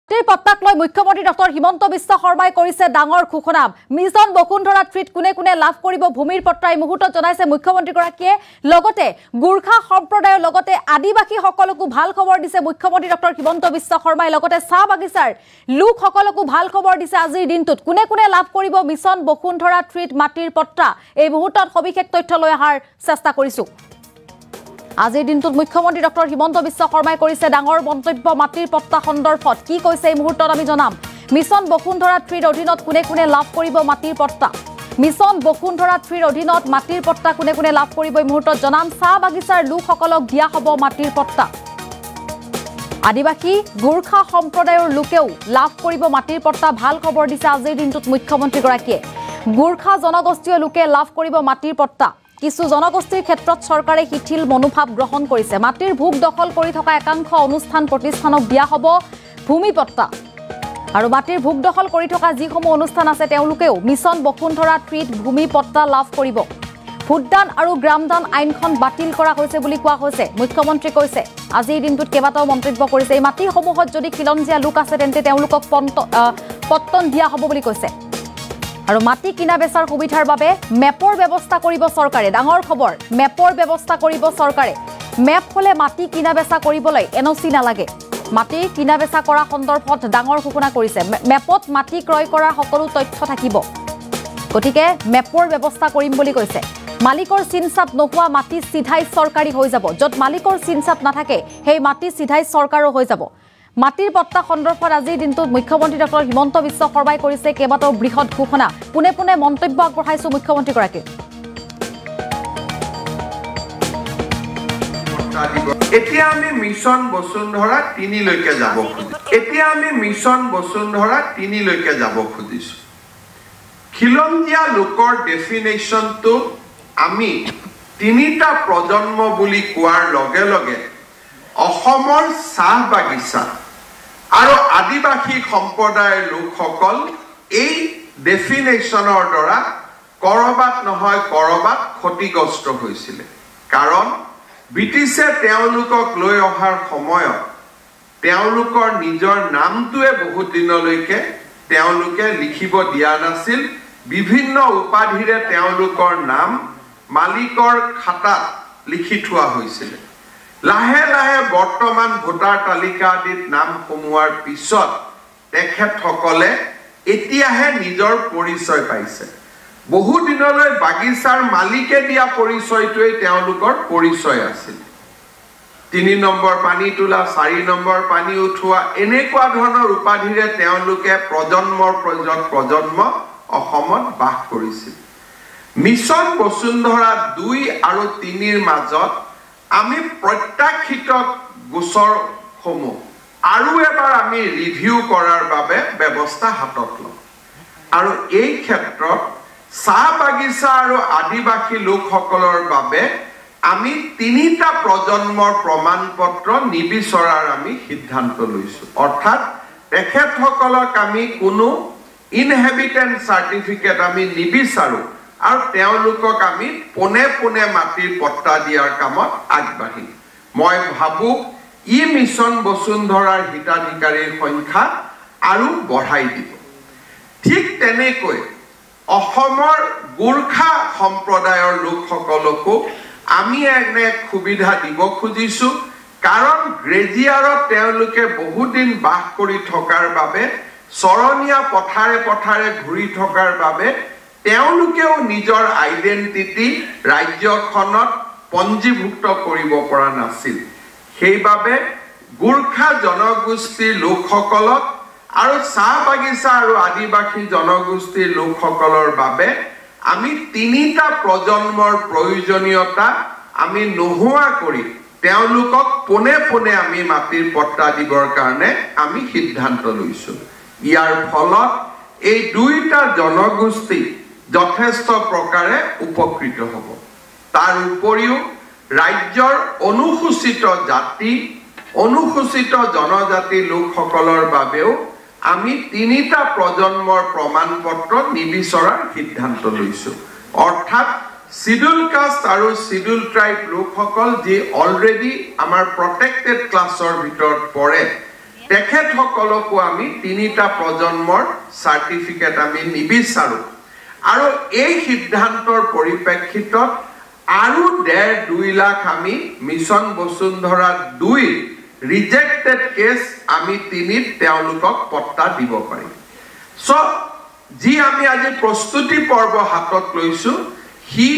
পত্তাক লৈ মুখ্যমন্ত্ৰী ডক্টৰ হিমন্ত বিশ্ব শৰ্মাই কৰিছে ডাঙৰ ঘোষণা মিছন বসুন্ধৰা 3 কোনে লাভ কৰিব ভূমিৰ পত্তা এই মুহূৰ্তত জনাইছে মুখ্যমন্ত্ৰীগৰাকীয়ে লগতে গুৰ্খা সম্প্ৰদায়ৰ লগতে আদিবাসী সকলকো ভাল খবৰ দিছে মুখ্যমন্ত্ৰী ডক্টৰ হিমন্ত বিশ্ব শৰ্মাই লগতে চাহ বাগিচাৰ লোক সকলকো ভাল খবৰ দিছে আজিৰ দিনটোত কোনে লাভ কৰিব মিছন বসুন্ধৰা 3 মাটিৰ পত্তা এই মুহূৰ্তত সবিশেষ তথ্য লৈ আহাৰ চেষ্টা কৰিছো আজিৰ দিনটোত মুখ্যমন্ত্ৰী ডক্টৰ হিমন্ত বিশ্ব শৰ্মাই কৰিছে ডাঙৰ মন্তব্য মাটিৰ পত্তা সন্দৰ্ভত কি কৈছে এই মুহূৰ্তত আমি জনাম মিছন বসুন্ধৰা 3 অধীনত কোনে লাভ কৰিব মাটিৰ পত্তা মিছন বসুন্ধৰা 3 অধীনত মাটিৰ পত্তা কোনে লাভ কৰিব এই মুহূৰ্তত জনাম চাহ বাগিচাৰ লোকসকলক দিয়া হ'ব মাটিৰ পত্তা আদিবাসী গুৰ্খা সম্প্ৰদায়ৰ লোকেও লাভ কৰিব মাটিৰ পত্তা ভাল খবৰ দিছে আজিৰ দিনটোত মুখ্যমন্ত্ৰীগৰাকীয়ে গুৰ্খা জনগোষ্ঠীয় লোকে লাভ কৰিব মাটিৰ পত্তা কিছু জনগোষ্ঠীৰ ক্ষেত্ৰত চৰকাৰে শিথিল মনোভাৱ গ্ৰহণ কৰিছে মাটিৰ ভূক দখল কৰি থকা একাংশ অনুষ্ঠান প্ৰতিষ্ঠানক দিয়া হ'ব ভূমি পত্তা আৰু মাটিৰ ভূক দখল কৰি থকা যিসমূহ অনুষ্ঠান আছে তেওঁলোকেও মিছন বসুন্ধৰা 3 ভূমি পত্তা লাভ কৰিব ভোটদান আৰু গ্ৰামদান আইনখন বাতিল কৰা হৈছে বুলি কোৱা হৈছে মুখ্যমন্ত্ৰী কৈছে আজিৰ দিনটোত কেইবাটাও মন্তব্য কৰিছে এই মাটিসমূহত যদি খিলঞ্জীয়া লোক আছে তেন্তে তেওঁলোকক পত্তন দিয়া হ'ব বুলি কৈছে আৰু মাটি কিনা বেচাৰ সুবিধাৰ বাবে মেপৰ ব্যৱস্থা কৰিব চৰকাৰে ডাঙৰ খবৰ মেপৰ ব্যৱস্থা কৰিব চৰকাৰে মেপ হলে মাটি কিনা বেচা কৰিবলৈ এনঅচি নালাগে মাটি কিনা বেচা কৰা সন্দৰ্ভত ডাঙৰ ঘোষণা কৰিছে মেপত মাটি ক্ৰয় কৰাৰ সকলো তথ্য থাকিব গতিকে মেপৰ ব্যৱস্থা কৰিম বুলি কৈছে মালিকৰ চিনচাপ নোহোৱা মাটি সিধাই চৰকাৰী হৈ যাব যত মালিকৰ চিনচাপ নাথাকে সেই মাটি সিধাই চৰকাৰো হৈ যাব মাটিৰ পত্তা সন্দৰ্ভত আজিৰ দিনটোত মুখ্যমন্ত্ৰী ডক্টৰ হিমন্ত বিশ্ব শৰ্মাই কৰিছে কেইবাটাও বৃহৎ ঘোষণা পুনে মন্তব্য আগবঢ়াইছো মুখ্যমন্ত্ৰীগৰাকী এতিয়া আমি মিছন বসুন্ধৰা 3 লৈকে যাব খুজিছো খিলঞ্জীয়া লোকৰ ডেফিনেশ্যনটো আমি 3টা প্ৰজন্ম বুলি কোৱাৰ লগে লগে অসমৰ চাহ বাগিচা আৰু আদিবাসী সম্প্ৰদায়ৰ লোকসকল এই ডেফিনেশ্যনৰ দ্বাৰা কৰবাত নহয় কৰবাত ক্ষতিগ্ৰস্ত হৈছিল কাৰণ ব্ৰিটিছে তেওঁলোকক লৈ অহাৰ সময়ত তেওঁলোকৰ নিজৰ নামটোৱে বহুত দিনলৈকে তেওঁলোকে লিখিব দিয়া নাছিল বিভিন্ন উপাধিৰে তেওঁলোকৰ নাম মালিকৰ খাতাত লিখি থোৱা হৈছিল লাহে লাহে বৰ্তমান ভোটাৰ তালিকা আদিত নাম কমোৱাৰ পিছত তেখেতসকলে এতিয়াহে নিজৰ পৰিচয় পাইছে বহু দিনলৈ বাগিচাৰ মালিকে দিয়া পৰিচয়টোৱে তেওঁলোকৰ পৰিচয় আছিল 3 নম্বৰ পানী তোলা 4 নম্বৰ পানী উঠোৱা এনেকুৱা ধৰণৰ উপাধিৰে তেওঁলোকে প্ৰজন্মৰ প্ৰজন্ম অসমত বাস কৰিছিল মিছন বসুন্ধৰা 2 আৰু 3 ৰ মাজত আমি প্ৰত্যাখ্যিত গোচৰসমূহ আৰু এবাৰ আমি ৰিভিউ কৰাৰ বাবে ব্যৱস্থা হাতত লওঁ আৰু এই ক্ষেত্ৰত চাহ বাগিচা আৰু আদিবাসী লোকসকলৰ বাবে আমি 3টা প্ৰজন্মৰ প্ৰমাণপত্ৰ নিবিচৰাৰ আমি সিদ্ধান্ত লৈছো অৰ্থাৎ তেখেতসকলক আমি কোনো ইনহেবিটেন্স সাৰ্টিফিকেট আমি নিবিচাৰো আৰু তেওঁলোকক আমি পোনে মাটিৰ পত্তা দিয়াৰ কামত আগবাঢ়িম মই ভাবো ই মিছন বসুন্ধৰাৰ হিতাধিকাৰীৰ সংখ্যা আৰু বঢ়াই দিব ঠিক তেনেকৈ অসমৰ গুৰ্খা সম্প্ৰদায়ৰ লোকসকলকো আমি এনে সুবিধা দিব খুজিছো কাৰণ গ্ৰেজিয়াৰত তেওঁলোকে বহুদিন বাস কৰি থকাৰ বাবে চৰণীয়া পথাৰে ঘূৰি থকাৰ বাবে তেওঁলোকেও নিজৰ আইডেন্টিটি ৰাজ্যখনত পঞ্জীভুক্ত কৰিব পৰা নাছিল সেইবাবে গুৰ্খা জনগোষ্ঠীৰ লোকসকলক আৰু চাহ বাগিচা আৰু আদিবাসী জনগোষ্ঠীৰ লোকসকলৰ বাবে আমি 3টা প্ৰজন্মৰ প্ৰয়োজনীয়তা আমি নোহোৱা কৰি তেওঁলোকক পোনে আমি মাটিৰ পত্তা দিবৰ কাৰণে আমি সিদ্ধান্ত লৈছো ইয়াৰ ফলত এই 2টা জনগোষ্ঠী যথেষ্ট প্ৰকাৰে উপকৃত হ'ব তাৰ উপৰিও ৰাজ্যৰ অনুসূচিত জাতি অনুসূচিত জনজাতি লোকসকলৰ বাবেও আমি 3টা প্ৰজন্মৰ প্ৰমাণপত্ৰ নিবিচৰাৰ সিদ্ধান্ত লৈছো অৰ্থাৎ শিডিউল কাষ্ট আৰু শিডিউল ট্ৰাইব লোকসকল যি অলৰেডি আমাৰ প্ৰটেক্টেড ক্লাছৰ ভিতৰত পৰে তেখেতসকলকো আমি 3টা প্ৰজন্মৰ চাৰ্টিফিকেট আমি নিবিচাৰো আৰু এই সিদ্ধান্তৰ পৰিপ্ৰেক্ষিতত আৰু 1.5-2 লাখ আমি মিছন বসুন্ধৰা 2 ৰিজেক্টেড কেছ আমি 3ত তেওঁলোকক পট্টা দিব পাৰিম সো যি আমি আজি প্ৰস্তুতি পৰ্ব হাতত লৈছো হি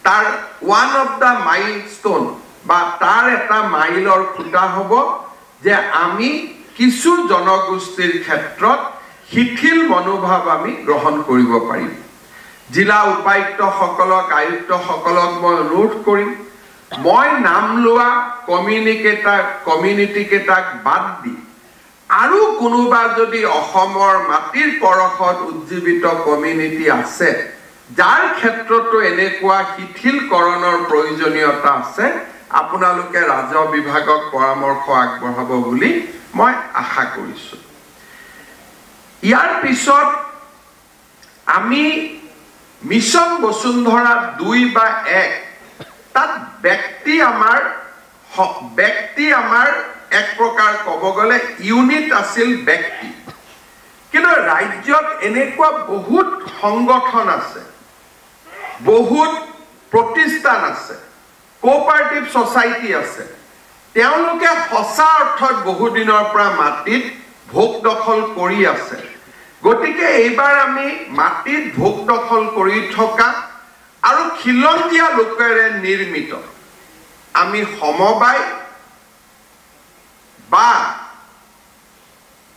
তাৰ ওয়ান অফ দা মাইলস্টোন বা তাৰ এটা মাইলৰ খুঁটা হ'ব যে আমি কিছু জনগোষ্ঠীৰ ক্ষেত্ৰত শিথিল মনোভাৱ আমি গ্ৰহণ কৰিব পাৰিম জিলা উপায়ুক্ত সকলক আয়ুক্ত সকলক মই অনুৰোধ কৰিম মই নাম লোৱা কমিউনিটি কেটাক বাদ দি আৰু কোনোবা যদি অসমৰ মাটিৰ পৰখত উজ্জীৱিত কমিউনিটি আছে যাৰ ক্ষেত্ৰতো এনেকুৱা শিথিলকৰণৰ প্ৰয়োজনীয়তা আছে আপোনালোকে ৰাজহ বিভাগক পৰামৰ্শ আগবঢ়াব বুলি মই আশা কৰিছো ইয়াৰ পিছত আমি মিছন বসুন্ধৰা 2 বা 1 তাত ব্যক্তি আমাৰ এক প্ৰকাৰ ক'ব গ'লে ইউনিট আছিল ব্যক্তি কিন্তু ৰাজ্যত এনেকুৱা বহুত সংগঠন আছে বহুত প্ৰতিষ্ঠান আছে কোঅপাৰেটিভ সোসাইটি আছে তেওঁলোকে সঁচা অৰ্থত বহু দিনৰ পৰা মাটিত ভোগ দখল কৰি আছে গতিকে এইবাৰ আমি মাটিত ভোগ দখল কৰি থকা আৰু খিলঞ্জীয়া লোকেৰে নিৰ্মিত আমি সমবায় বা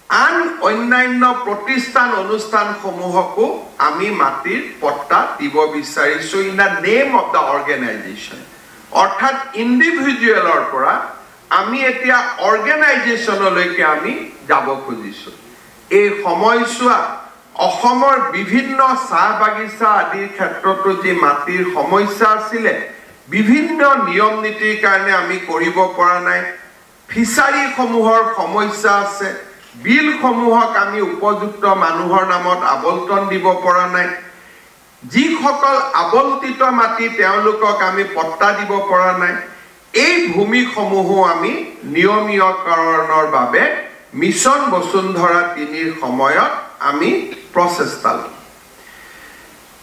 আন অন্যান্য প্ৰতিষ্ঠান অনুষ্ঠানসমূহকো আমি মাটিৰ পট্টা দিব বিচাৰিছো in the name of the organisation অৰ্থাৎ ইণ্ডিভিজুৱেলৰ পৰা আমি এতিয়া অৰ্গেনাইজেশ্যনলৈকে আমি যাব খুজিছো এই সময়ছোৱা অসমৰ বিভিন্ন চাহ বাগিচা আদিৰ ক্ষেত্ৰতো যে মাটিৰ সমস্যা আছিলে বিভিন্ন নিয়ম নীতিৰ কাৰণে আমি কৰিব পৰা নাই ফিচাৰী সমূহৰ সমস্যা আছে বিল সমূহক আমি উপযুক্ত মানুহৰ নামত আবলটন দিব পৰা নাই যিসকল আবলতিত মাটি তেওঁলোকক আমি পট্টা দিব পৰা নাই এই ভূমিসমূহ আমি নিয়মীয়কৰণৰ বাবে মিছন বসুন্ধৰা 3ৰ সময়ত আমি প্ৰচেষ্টা লম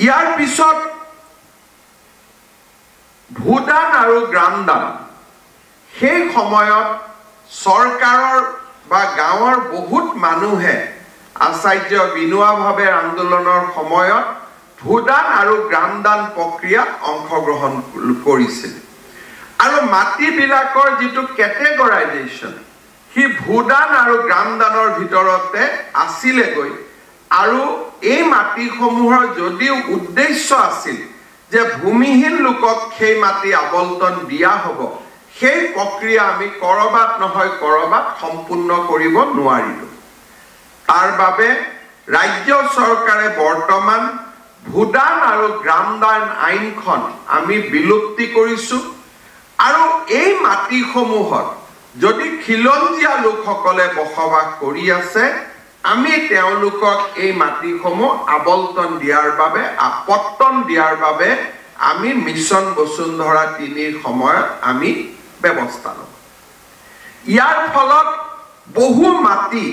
ইয়াৰ পিছত ভূদান আৰু গ্ৰামদান সেই সময়ত চৰকাৰৰ বা গাঁৱৰ বহুত মানুহে আচাৰ্য বিনোৱা ভাৱে আন্দোলনৰ সময়ত ভূদান আৰু গ্ৰামদান প্ৰক্ৰিয়াত অংশগ্ৰহণ কৰিছিল আৰু মাটিবিলাকৰ যিটো কেটেগৰাইজেশ্যন হি ভূদান আৰু গ্ৰামদানৰ ভিতৰতে আছিলেগৈ আৰু এই মাটিসমূহৰ যদিও উদ্দেশ্য আছিল যে ভূমিহীন লোকক সেই মাটি আবলটন দিয়া হ'ব সেই প্ৰক্ৰিয়া আমি কৰবাত নহয় কৰবাত সম্পূৰ্ণ কৰিব নোৱাৰিলো তাৰ বাবে ৰাজ্য চৰকাৰে বৰ্তমান ভূদান আৰু গ্ৰামদান আইনখন আমি বিলুপ্তি কৰিছো আৰু এই মাটিসমূহত যদি খিলঞ্জীয়া লোকসকলে বসবাস কৰি আছে আমি তেওঁলোকক এই মাটিসমূহ আবলটন দিয়াৰ বাবে আপত্তন দিয়াৰ বাবে আমি মিছন বসুন্ধৰা 3ৰ সময়ত আমি ব্যৱস্থা লম ইয়াৰ ফলত বহু মাটি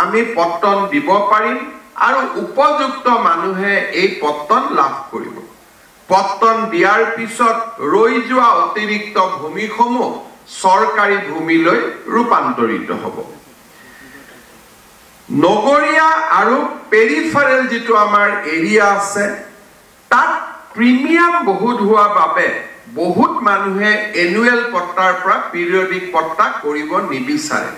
আমি পট্টন দিব পাৰিম আৰু উপযুক্ত মানুহে এই পট্টন লাভ কৰিব পট্টন দিয়াৰ পিছত ৰৈ যোৱা অতিৰিক্ত ভূমিসমূহ চৰকাৰী ভূমিলৈ ৰূপান্তৰিত হ'ব নগৰীয়া আৰু পেৰিফেৰেল যিটো আমাৰ এৰিয়া আছে তাত প্ৰিমিয়াম বহুত হোৱা বাবে বহুত মানুহে এনুৱেল পট্টাৰ পৰা পিৰিয়ডিক পট্টা কৰিব নিবিচাৰে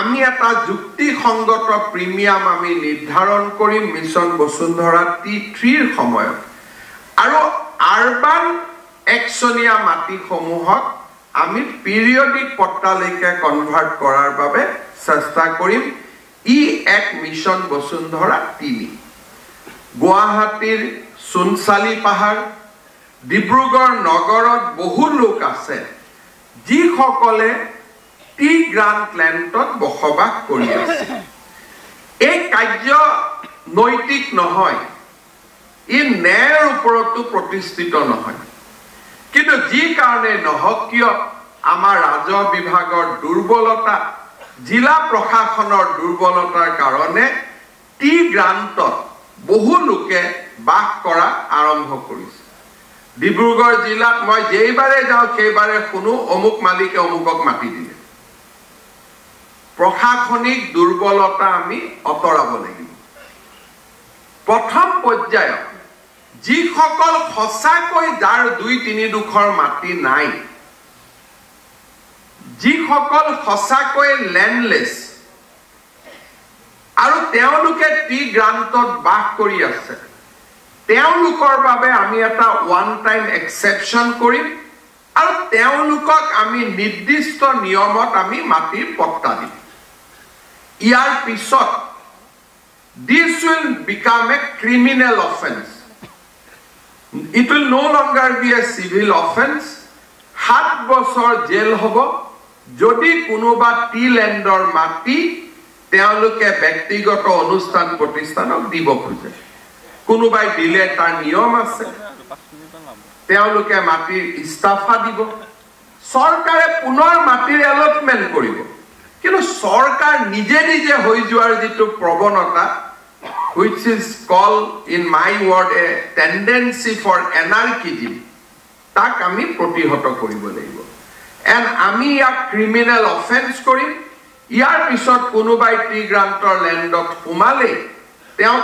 আমি এটা যুক্তিসংগত প্ৰিমিয়াম আমি নিৰ্ধাৰণ কৰিম মিছন বসুন্ধৰা 3ৰ সময়ত আৰু আৰবান একচনীয়া মাটিসমূহক আমি পিৰিয়ডিক পট্টালৈকে কনভাৰ্ট কৰাৰ বাবে চেষ্টা কৰিম ই এক মিছন বসুন্ধৰা 3 গুৱাহাটীৰ সুনচালি পাহাৰ ডিব্ৰুগড় নগৰত বহু লোক আছে যিসকলে টি গ্ৰান্ট লেণ্ডত বসবাস কৰি আছে এই কাৰ্য নৈতিক নহয় ই ন্যায়ৰ ওপৰতো প্ৰতিষ্ঠিত নহয় কিন্তু যি কাৰণে নহওক কিয় আমাৰ ৰাজহ বিভাগৰ দুৰ্বলতা জিলা প্ৰশাসনৰ দুৰ্বলতাৰ কাৰণে টি গ্ৰান্তত বহু লোকে বাস কৰা আৰম্ভ কৰিছে ডিব্ৰুগড় জিলাত মই যেইবাৰে যাওঁ সেইবাৰে শুনো অমুক মালিকে অমুকক মাটি দিলে প্ৰশাসনিক দুৰ্বলতা আমি অতৰাব লাগিব প্ৰথম পৰ্যায়ত যিসকল সঁচাকৈ যাৰ 2-3 ডোখৰ মাটি নাই যিসকল সঁচাকৈ ল্যান্ডলেস আৰু তেওঁলোকে টি গ্ৰান্তত বাস কৰি আছে তেওঁলোকৰ বাবে আমি এটা ওয়ান টাইম এক্সেপশন কৰিম আৰু তেওঁলোকক আমি নিৰ্দিষ্ট নিয়মত আমি মাটিৰ পট্টা দিম ইয়াৰ পিছত this will become a criminal offense it will no longer be a civil offense 7 বছৰ জেল হ'ব যদি কোনোবা টি ল্যান্ডৰ মাটি তেওঁলোকে ব্যক্তিগত অনুষ্ঠান প্ৰতিষ্ঠানক দিব খোজে কোনোবাই দিলে তাৰ নিয়ম আছে তেওঁলোকে মাটিৰ ইস্তাফা দিব সৰকাৰে পুনৰ মাটিৰ এলটমেন্ট কৰিব কিন্তু সৰকাৰ নিজে নিজে হৈ যোৱাৰ যেটো প্ৰৱণতা which is called in my word a tendency for anarchism তাক আমি প্ৰতিহত কৰিব লাগিব and আমি ইয়াক ক্ৰিমিনাল অফেন্স কৰিম ইয়াৰ পিছত কোনোবাই টি গ্ৰান্টৰ ল্যান্ডত সোমালে তেওঁ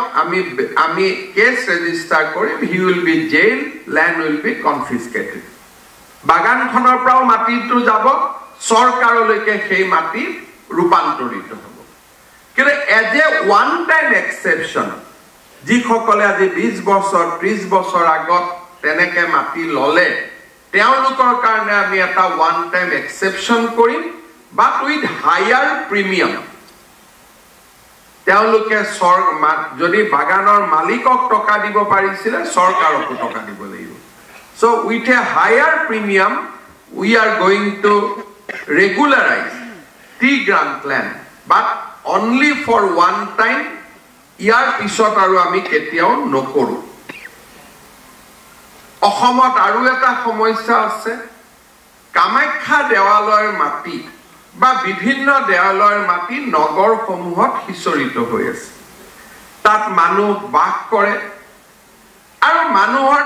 আমি কেস ৰেজিষ্টাৰ কৰিম he will be jailed land will be confiscated বাগানখনৰ পৰাও মাটিটো যাব সৰকাৰলৈকে সেই মাটি ৰূপান্তৰিত হ'ব কিন্তু as a one time exception যিসকলে আজি 20 বছৰ 30 বছৰ আগত তেনেকে মাটি ললে তেওঁলোকৰ কাৰণে আমি এটা ওয়ান টাইম এক্সেপশন কৰিম বাট উইথ হায়াৰ প্ৰিমিয়াম তেওঁলোকে যদি বাগানৰ মালিকক টকা দিব পাৰিছিলে সৰকাৰকো টকা দিব লাগিব so with a higher premium we are going to regularize tea grant land but only for one time ইয়াৰ পিছত আৰু আমি কেতিয়াও নকৰো অসমত আৰু এটা সমস্যা আছে কামাখ্যা দেৱালয়ৰ মাটি বা বিভিন্ন দেৱালয়ৰ মাটি নগৰসমূহত হিচৰিত হৈ আছে তাত মানুহ বাস কৰে আৰু মানুহৰ